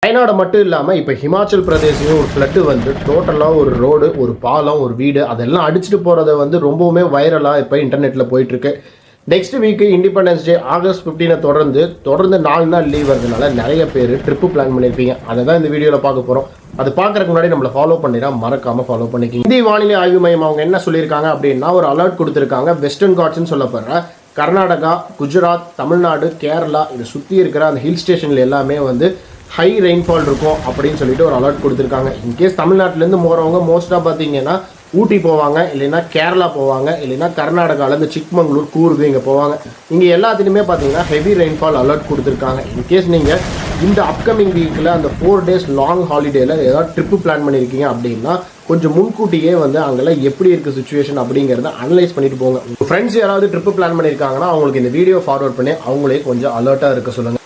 வயநாடு மட்டும் இல்லாமல் இப்போ ஹிமாச்சல் பிரதேசையும் ஒரு ஃப்ளட்டு வந்து டோட்டலாக ஒரு ரோடு, ஒரு பாலம், ஒரு வீடு அதெல்லாம் அடிச்சுட்டு போகிறத வந்து ரொம்பவுமே வைரலாக இப்போ இன்டர்நெட்டில் போயிட்டுருக்கு. Next week independence day August 15 தொடர்ந்து 4 நாள் லீவ் வரதுனால நிறைய பேர் ட்ரிப்பு பிளான் பண்ணியிருப்பீங்க. அதை தான் இந்த வீடியோவில் பார்க்க போகிறோம். அது பார்க்குறதுக்கு முன்னாடி நம்மளை ஃபாலோ பண்ணினா மறக்காமல் ஃபாலோ பண்ணிக்கிங்க. இந்திய வானிலை ஆய்வு மையம் அவங்க என்ன சொல்லியிருக்காங்க அப்படின்னா ஒரு அலர்ட் கொடுத்துருக்காங்க. வெஸ்டர்ன் காட்ஸ்ன்னு சொல்லப்படுற கர்நாடகா, குஜராத், தமிழ்நாடு, கேரளா இதை சுற்றி இருக்கிற அந்த ஹில் ஸ்டேஷனில் எல்லாமே வந்து ஹை ரெயின்ஃபால் இருக்கும் அப்படின்னு சொல்லிட்டு ஒரு அலர்ட் கொடுத்துருக்காங்க. இன்கேஸ் தமிழ்நாட்டிலேருந்து போகிறவங்க மோஸ்ட்டாக பார்த்தீங்கன்னா ஊட்டி போவாங்க, இல்லைன்னா கேரளா போவாங்க, இல்லைன்னா கர்நாடகாவிலேருந்து சிக்மங்களூர், கூர்கு இங்கே போவாங்க. இங்கே எல்லாத்துலேயுமே பார்த்தீங்கன்னா ஹெவி ரெயின்ஃபால் அலர்ட் கொடுத்துருக்காங்க. இன்கேஸ் நீங்கள் இந்த அப்கமிங் வீக்கில் அந்த 4 days லாங் ஹாலிடேயில் ஏதாவது ட்ரிப்பு பிளான் பண்ணியிருக்கீங்க அப்படின்னா கொஞ்சம் முன்கூட்டியே வந்து அங்கெல்லாம் எப்படி இருக்குது சுச்சுவேஷன் அப்படிங்கிறத அனலைஸ் பண்ணிட்டு போங்க. ஃப்ரெண்ட்ஸ் யாராவது ட்ரிப்பு பிளான் பண்ணியிருக்காங்கன்னா அவங்களுக்கு இந்த வீடியோ ஃபார்வர்ட் பண்ணி அவங்களே கொஞ்சம் அலர்ட்டாக இருக்க சொல்லுங்கள்.